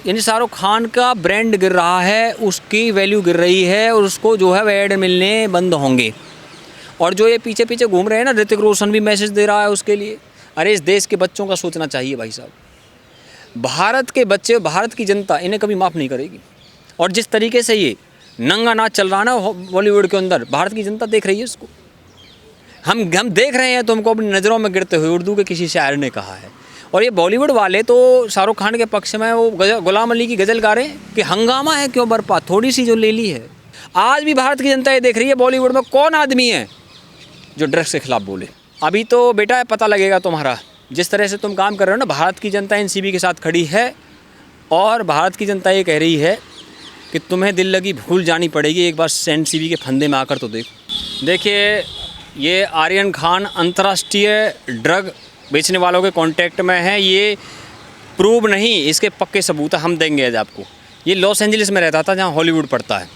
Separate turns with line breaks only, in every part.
यानी शाहरुख खान का ब्रांड गिर रहा है, उसकी वैल्यू गिर रही है और उसको जो है वह ऐड मिलने बंद होंगे। और जो ये पीछे पीछे घूम रहे हैं ना, ऋतिक रोशन भी मैसेज दे रहा है उसके लिए। अरे इस देश के बच्चों का सोचना चाहिए भाई साहब। भारत के बच्चे, भारत की जनता इन्हें कभी माफ़ नहीं करेगी। और जिस तरीके से ये नंगा नाच चल रहा है ना बॉलीवुड के अंदर, भारत की जनता देख रही है इसको। हम देख रहे हैं तुमको अपनी नज़रों में गिरते हुए, उर्दू के किसी शायर ने कहा है। और ये बॉलीवुड वाले तो शाहरुख खान के पक्ष में वो गुलाम अली की गज़ल गा रहे हैं कि हंगामा है क्यों बरपा, थोड़ी सी जो ले ली है। आज भी भारत की जनता ये देख रही है बॉलीवुड में कौन आदमी है जो ड्रग्स के खिलाफ बोले। अभी तो बेटा पता लगेगा तुम्हारा, जिस तरह से तुम काम कर रहे हो ना। भारत की जनता एनसीबी के साथ खड़ी है और भारत की जनता ये कह रही है कि तुम्हें दिल लगी भूल जानी पड़ेगी, एक बार एनसीबी के फंदे में आकर तो देखो। देखिए, ये आर्यन खान अंतर्राष्ट्रीय ड्रग बेचने वालों के कांटेक्ट में है। ये प्रूव नहीं, इसके पक्के सबूत हम देंगे आज आपको। ये लॉस एंजलिस में रहता था जहाँ हॉलीवुड पड़ता है,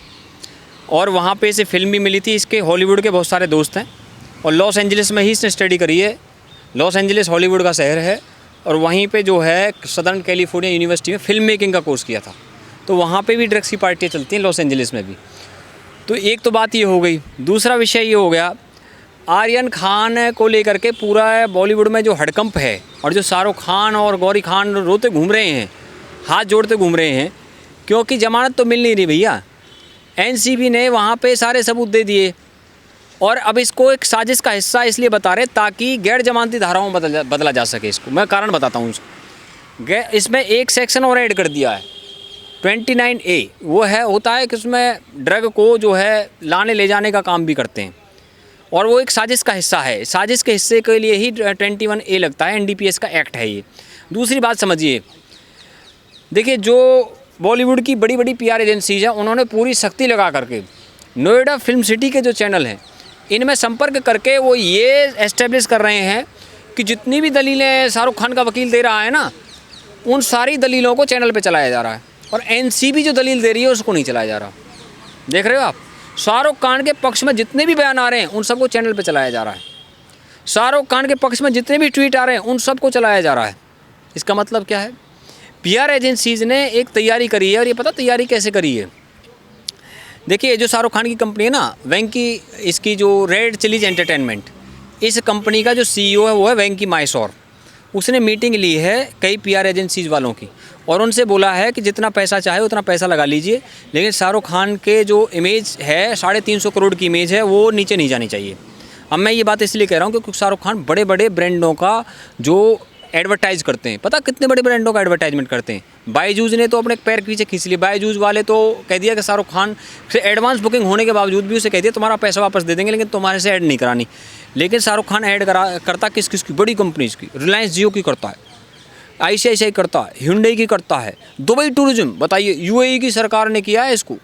और वहाँ पे इसे फिल्म भी मिली थी। इसके हॉलीवुड के बहुत सारे दोस्त हैं और लॉस एंजलिस में ही इसने स्टडी करी है। लॉस एंजलिस हॉलीवुड का शहर है और वहीं पे जो है सदर्न कैलिफोर्निया यूनिवर्सिटी में फ़िल्म मेकिंग का कोर्स किया था। तो वहाँ पे भी ड्रग्स की पार्टियाँ चलती हैं लॉस एंजलिस में भी। तो एक तो बात ये हो गई। दूसरा विषय ये हो गया, आर्यन खान को लेकर के पूरा बॉलीवुड में जो हड़कंप है और जो शाहरुख खान और गौरी खान रोते घूम रहे हैं, हाथ जोड़ते घूम रहे हैं, क्योंकि ज़मानत तो मिल नहीं रही भैया। एनसीबी ने वहाँ पे सारे सबूत दे दिए और अब इसको एक साजिश का हिस्सा इसलिए बता रहे ताकि गैर जमानती धाराओं में बदला जा सके इसको। मैं कारण बताता हूँ उसको। इसमें एक सेक्शन और ऐड कर दिया है 29A। वो है होता है कि उसमें ड्रग को जो है लाने ले जाने का काम भी करते हैं और वो एक साजिश का हिस्सा है। साजिश के हिस्से के लिए ही 21A लगता है, एनडीपीएस का एक्ट है ये। दूसरी बात समझिए, देखिए जो बॉलीवुड की बड़ी बड़ी पीआर एजेंसीज हैं, उन्होंने पूरी सख्ती लगा करके नोएडा फिल्म सिटी के जो चैनल हैं इनमें संपर्क करके वो ये एस्टेब्लिश कर रहे हैं कि जितनी भी दलीलें शाहरुख खान का वकील दे रहा है ना, उन सारी दलीलों को चैनल पे चलाया जा रहा है और एनसीबी जो दलील दे रही है उसको नहीं चलाया जा रहा। देख रहे हो आप, शाहरुख खान के पक्ष में जितने भी बयान आ रहे हैं उन सबको चैनल पे चलाया जा रहा है। शाहरुख खान के पक्ष में जितने भी ट्वीट आ रहे हैं उन सबको चलाया जा रहा है। इसका मतलब क्या है? पीआर एजेंसीज ने एक तैयारी करी है और ये पता तैयारी कैसे करी है। देखिए, जो शाहरुख खान की कंपनी है ना वेंकी, इसकी जो रेड चिलीज एंटरटेनमेंट, इस कंपनी का जो सीईओ है वो है वेंकी माइसोर। उसने मीटिंग ली है कई पीआर एजेंसीज वालों की और उनसे बोला है कि जितना पैसा चाहे उतना पैसा लगा लीजिए, लेकिन शाहरुख खान के जो इमेज है 350 करोड़ की इमेज है वो नीचे नहीं जानी चाहिए। अब मैं ये बात इसलिए कह रहा हूँ क्योंकि शाहरुख खान बड़े बड़े ब्रांडों का जो एडवर्टाइज़ करते हैं, पता कितने बड़े ब्रांडों का एडवर्टाइजमेंट करते हैं। बायजूस ने तो अपने पैर पीछे खींच लिए। बायजूस वाले तो कह दिया कि शाहरुख खान से एडवांस बुकिंग होने के बावजूद भी उसे कह दिया तुम्हारा पैसा वापस दे देंगे, लेकिन तुम्हारे से ऐड नहीं करानी। लेकिन शाहरुख खान ऐड करता किस किस की? बड़ी कंपनीज़ की। रिलायंस जियो की करता है, आईसीआईसीआई करता है, hyundai की करता है, दुबई टूरिज्म। बताइए, यूएई की सरकार ने किया है इसको,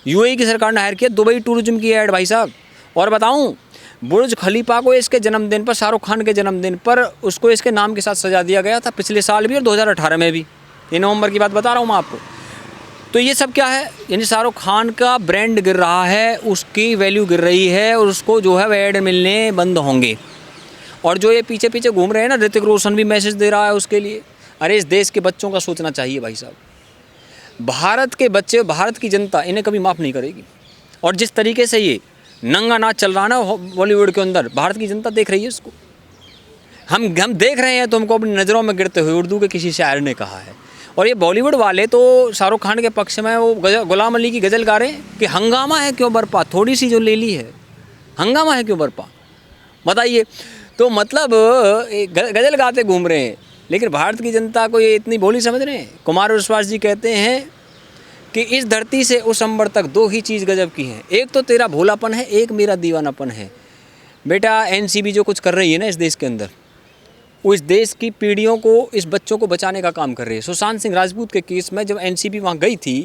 यूएई की सरकार ने हायर किया दुबई टूरिज्म की ऐड भाई साहब। और बताऊं, बुर्ज खलीफा को इसके जन्मदिन पर, शाहरुख खान के जन्मदिन पर उसको इसके नाम के साथ सजा दिया गया था, पिछले साल भी और 2018 में भी। ये नवंबर की बात बता रहा हूँ मैं आपको। तो ये सब क्या है? यानी शाहरुख खान का ब्रांड गिर रहा है, उसकी वैल्यू गिर रही है और उसको जो है वह ऐड मिलने बंद होंगे। और जो ये पीछे पीछे घूम रहे हैं ना, ऋतिक रोशन भी मैसेज दे रहा है उसके लिए। अरे इस देश के बच्चों का सोचना चाहिए भाई साहब। भारत के बच्चे, भारत की जनता इन्हें कभी माफ़ नहीं करेगी। और जिस तरीके से ये नंगा नाच चल रहा है ना बॉलीवुड के अंदर, भारत की जनता देख रही है इसको। हम देख रहे हैं तुमको अपनी नज़रों में गिरते हुए, उर्दू के किसी शायर ने कहा है। और ये बॉलीवुड वाले तो शाहरुख खान के पक्ष में वो गुलाम अली की गज़ल गा रहे हैं कि हंगामा है क्यों बरपा, थोड़ी सी जो ले ली है, हंगामा है क्यों बरपा। बताइए, तो मतलब गज़ल गाते घूम रहे हैं, लेकिन भारत की जनता को ये इतनी भोली समझ रहे हैं। कुमार विश्वास जी कहते हैं कि इस धरती से उस अंबर तक दो ही चीज़ गजब की हैं, एक तो तेरा भोलापन है, एक मेरा दीवानापन है। बेटा, एनसीबी जो कुछ कर रही है ना इस देश के अंदर, वो इस देश की पीढ़ियों को, इस बच्चों को बचाने का काम कर रही है। सुशांत सिंह राजपूत के केस में जब एनसीबी वहाँ गई थी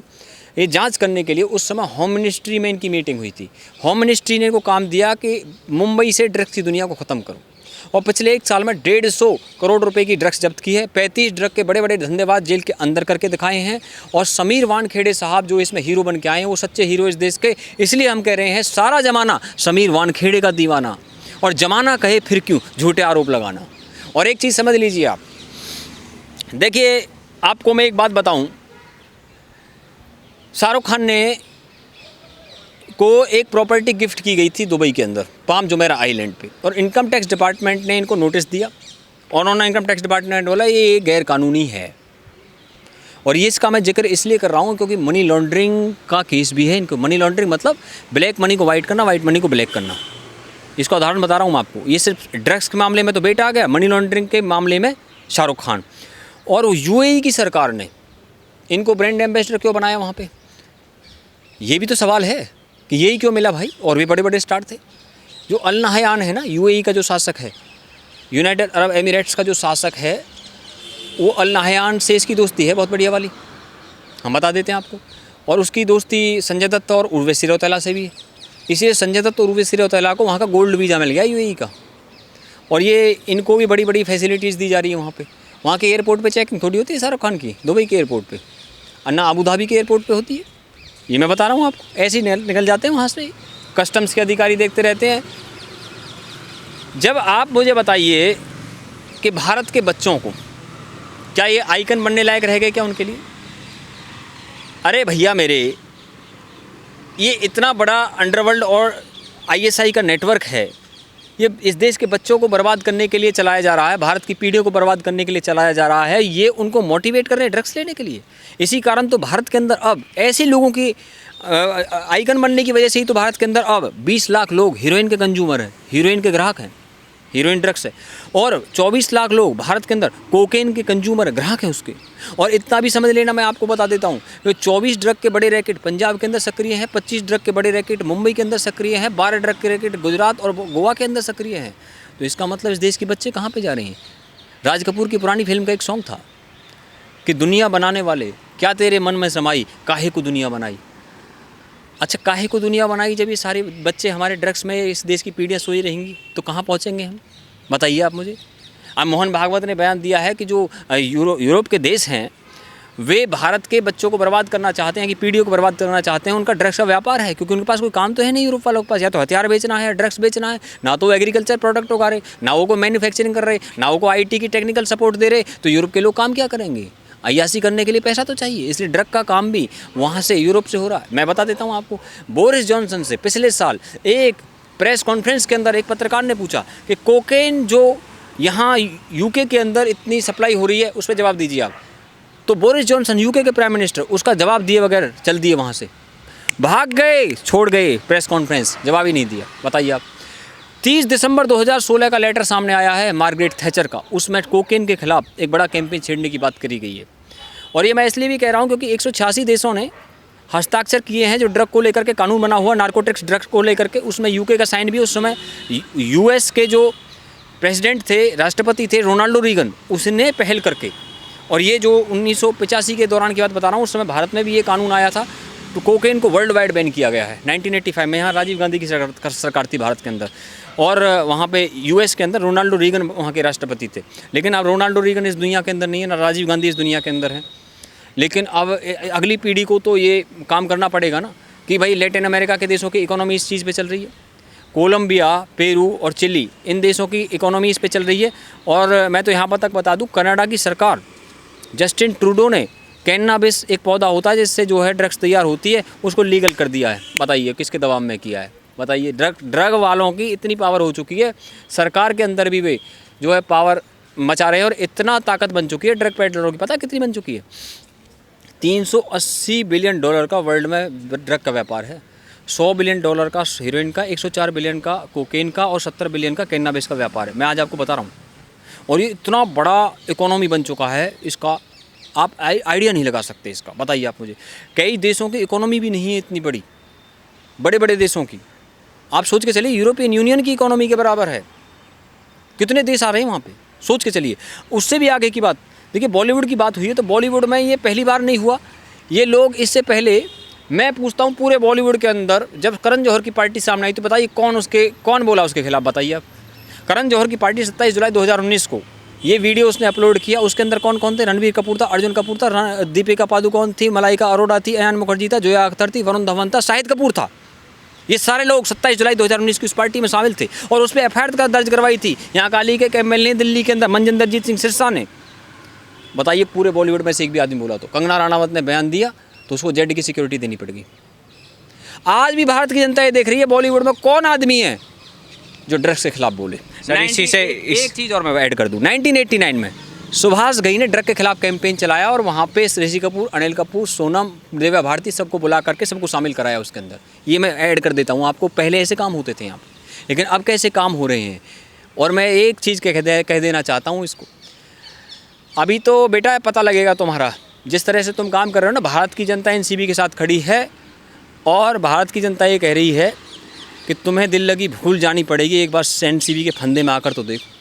ये जांच करने के लिए, उस समय होम मिनिस्ट्री में इनकी मीटिंग हुई थी। होम मिनिस्ट्री ने इनको काम दिया कि मुंबई से ड्रग्स की दुनिया को ख़त्म करो। और पिछले एक साल में 150 करोड़ रुपए की ड्रग्स जब्त की है। 35 ड्रग के बड़े बड़े धंधेबाज जेल के अंदर करके दिखाए हैं। और समीर वानखेड़े साहब जो इसमें हीरो बन के आए हैं, वो सच्चे हीरो इस देश के। इसलिए हम कह रहे हैं सारा ज़माना समीर वानखेड़े का दीवाना, और ज़माना कहे फिर क्यों झूठे आरोप लगाना। और एक चीज़ समझ लीजिए आप, देखिए आपको मैं एक बात बताऊं, शाहरुख खान ने को एक प्रॉपर्टी गिफ्ट की गई थी दुबई के अंदर, पाम जुमेरा आइलैंड पे, और इनकम टैक्स डिपार्टमेंट ने इनको नोटिस दिया और उन्होंने इनकम टैक्स डिपार्टमेंट बोला ये गैर कानूनी है। और ये इसका मैं जिक्र इसलिए कर रहा हूँ क्योंकि मनी लॉन्ड्रिंग का केस भी है इनको। मनी लॉन्ड्रिंग मतलब ब्लैक मनी को वाइट करना, वाइट मनी को ब्लैक करना। इसका उदाहरण बता रहा हूँ मैं आपको। ये सिर्फ ड्रग्स के मामले में तो बेटा आ गया, मनी लॉन्ड्रिंग के मामले में शाहरुख खान। और यूएई की सरकार ने इनको ब्रांड एम्बेसडर क्यों बनाया वहाँ पे, ये भी तो सवाल है कि यही क्यों मिला भाई। और भी बड़े बड़े स्टार थे। जो अल नहयान है ना, यूएई का जो शासक है, यूनाइटेड अरब एमिरेट्स का जो शासक है, वो अल नहयान से इसकी दोस्ती है बहुत बढ़िया वाली, हम बता देते हैं आपको। और उसकी दोस्ती संजय दत्त और उर्वशी रौतेला से भी है। इसलिए संजय दत्त और उर्वशी रौतेला को वहाँ का गोल्ड वीज़ा मिल गया यूएई का। और ये इनको भी बड़ी बड़ी फैसिलिटीज़ दी जा रही है वहाँ पे। वहाँ के एयरपोर्ट पे चेकिंग थोड़ी होती है शाहरुख खान की, दुबई के एयरपोर्ट पे, अन्ना अबू धाबी के एयरपोर्ट पे होती है। ये मैं बता रहा हूँ आपको। ऐसे ही निकल जाते हैं वहाँ से, कस्टम्स के अधिकारी देखते रहते हैं। जब आप मुझे बताइए कि भारत के बच्चों को क्या ये आइकन बनने लायक रह गए क्या उनके लिए? अरे भैया मेरे, ये इतना बड़ा अंडरवर्ल्ड और आईएसआई का नेटवर्क है, ये इस देश के बच्चों को बर्बाद करने के लिए चलाया जा रहा है, भारत की पीढ़ियों को बर्बाद करने के लिए चलाया जा रहा है। ये उनको मोटिवेट कर रहे हैं ड्रग्स लेने के लिए। इसी कारण तो भारत के अंदर अब ऐसे लोगों की आइकन बनने की वजह से ही तो भारत के अंदर अब 20 लाख लोग हीरोइन के कंज्यूमर हैं, हीरोइन के ग्राहक हैं, हीरोइन ड्रग्स है। और 24 लाख लोग भारत के अंदर कोकेन के कंज्यूमर ग्राहक हैं उसके। और इतना भी समझ लेना, मैं आपको बता देता हूँ कि 24 ड्रग के बड़े रैकेट पंजाब के अंदर सक्रिय हैं, 25 ड्रग के बड़े रैकेट मुंबई के अंदर सक्रिय हैं, 12 ड्रग के रैकेट गुजरात और गोवा के अंदर सक्रिय हैं। तो इसका मतलब इस देश के बच्चे कहाँ पर जा रहे हैं? राज कपूर की पुरानी फिल्म का एक सॉन्ग था कि दुनिया बनाने वाले क्या तेरे मन में समाई, काहे को दुनिया बनाई। अच्छा, काहे को दुनिया बनाई जब ये सारे बच्चे हमारे ड्रग्स में इस देश की पीढ़ियाँ सोई रहेंगी तो कहाँ पहुँचेंगे हम? बताइए आप मुझे। अब मोहन भागवत ने बयान दिया है कि जो यूरोप के देश हैं वे भारत के बच्चों को बर्बाद करना चाहते हैं, कि पीढ़ियों को बर्बाद करना चाहते हैं। उनका ड्रग्स का व्यापार है क्योंकि उनके पास कोई काम तो है नहीं यूरोप वालों के पास। या तो हथियार बेचना है, ड्रग्स बेचना है, ना तो एग्रीकल्चर प्रोडक्ट उगा रहे, ना वो मैन्युफैक्चरिंग कर रहे, ना वो आईटी की टेक्निकल सपोर्ट दे रहे। तो यूरोप के लोग काम क्या करेंगे? अय्यासी करने के लिए पैसा तो चाहिए, इसलिए ड्रग का काम भी वहाँ से यूरोप से हो रहा है। मैं बता देता हूँ आपको, बोरिस जॉनसन से पिछले साल एक प्रेस कॉन्फ्रेंस के अंदर एक पत्रकार ने पूछा कि कोकेन जो यहाँ यूके के अंदर इतनी सप्लाई हो रही है उस पर जवाब दीजिए आप। तो बोरिस जॉनसन यूके के प्राइम मिनिस्टर उसका जवाब दिए बगैर चल दिए, वहाँ से भाग गए, छोड़ गए प्रेस कॉन्फ्रेंस, जवाब ही नहीं दिया। बताइए आप। 30 दिसंबर 2016 का लेटर सामने आया है मार्गरेट थैचर का, उसमें कोकेन के खिलाफ एक बड़ा कैंपेन छेड़ने की बात करी गई है। और ये मैं इसलिए भी कह रहा हूँ क्योंकि 186 देशों ने हस्ताक्षर किए हैं जो ड्रग को लेकर के कानून बना हुआ, नार्कोटिक्स ड्रग्स को लेकर के, उसमें यूके का साइन भी। उस समय यूएस के जो प्रेसिडेंट थे, राष्ट्रपति थे रोनाल्डो रीगन, उसने पहल करके, और ये जो 1985 के दौरान की बात बता रहा हूँ, उस समय भारत में भी ये कानून आया था, तो कोकेन को वर्ल्ड वाइड बैन किया गया है 1985 में। यहाँ राजीव गांधी की सरकार थी भारत के अंदर, और वहाँ पे यूएस के अंदर रोनाल्डो रीगन वहाँ के राष्ट्रपति थे। लेकिन अब रोनाल्डो रीगन इस दुनिया के अंदर नहीं है, ना राजीव गांधी इस दुनिया के अंदर है। लेकिन अब अगली पीढ़ी को तो ये काम करना पड़ेगा ना कि भाई लैटिन अमेरिका के देशों की इकोनॉमी इस चीज़ पे चल रही है, कोलंबिया, पेरू और चिली, इन देशों की इकोनॉमी इस पे चल रही है। और मैं तो यहाँ पर तक बता दूँ, कनाडा की सरकार जस्टिन ट्रूडो ने कैननाबिस एक पौधा होता है जिससे जो है ड्रग्स तैयार होती है, उसको लीगल कर दिया है। बताइए किसके दबाव में किया है? बताइए। ड्रग वालों की इतनी पावर हो चुकी है, सरकार के अंदर भी वे जो है पावर मचा रहे हैं, और इतना ताकत बन चुकी है ड्रग पेडलरों की। पता कितनी बन चुकी है? 380 बिलियन डॉलर का वर्ल्ड में ड्रग का व्यापार है। 100 बिलियन डॉलर का हीरोइन का, 104 बिलियन का कोकेन का और 70 बिलियन का कैननाबिस का व्यापार है। मैं आज आपको बता रहा हूँ, और ये इतना बड़ा इकोनॉमी बन चुका है, इसका आप आइडिया नहीं लगा सकते इसका। बताइए आप मुझे। कई देशों की इकोनॉमी भी नहीं है इतनी बड़ी, बड़े बड़े देशों की। आप सोच के चलिए, यूरोपियन यूनियन की इकोनॉमी के बराबर है। कितने देश आ रहे हैं वहाँ पे, सोच के चलिए। उससे भी आगे की बात देखिए, बॉलीवुड की बात हुई है तो बॉलीवुड में ये पहली बार नहीं हुआ। ये लोग इससे पहले, मैं पूछता हूँ पूरे बॉलीवुड के अंदर जब करण जौहर की पार्टी सामने आई तो बताइए कौन बोला उसके खिलाफ? बताइए आप। करण जौहर की पार्टी 27 जुलाई 2019 को ये वीडियो उसने अपलोड किया। उसके अंदर कौन कौन थे? रणबीर कपूर था, अर्जुन कपूर था, दीपिका पादुकोण थी, मलाइका अरोड़ा थी, अयान मुखर्जी था, जोया अख्तर थी, वरुण धवन था, शाहिद कपूर था। ये सारे लोग 27 जुलाई 2019 की उस पार्टी में शामिल थे और उस पर एफआईआर दर्ज करवाई थी यहाँ काली के एमएलए दिल्ली के अंदर मनजिंदरजीत सिंह सिरसा ने। बताइए पूरे बॉलीवुड में से एक भी आदमी बोला तो? कंगना राणावत ने बयान दिया तो उसको जेड की सिक्योरिटी देनी पड़ेगी। आज भी भारत की जनता ये देख रही है बॉलीवुड में कौन आदमी है जो ड्रग्स के खिलाफ बोले।
सर, इसी से
एक चीज़ और मैं ऐड कर दूं, 1989 में सुभाष घई ने ड्रग के खिलाफ कैंपेन चलाया और वहाँ पे ऋषि कपूर, अनिल कपूर, सोनम, दिव्या भारती सबको बुला करके सबको शामिल कराया उसके अंदर। ये मैं ऐड कर देता हूँ आपको, पहले ऐसे काम होते थे यहाँ पे, लेकिन अब कैसे काम हो रहे हैं। और मैं एक चीज़ कह देना चाहता हूँ इसको, अभी तो बेटा पता लगेगा तुम्हारा, जिस तरह से तुम काम कर रहे हो ना, भारत की जनता एनसीबी के साथ खड़ी है और भारत की जनता ये कह रही है कि तुम्हें दिल लगी भूल जानी पड़ेगी, एक बार एनसीबी के फंदे में आकर तो देखो।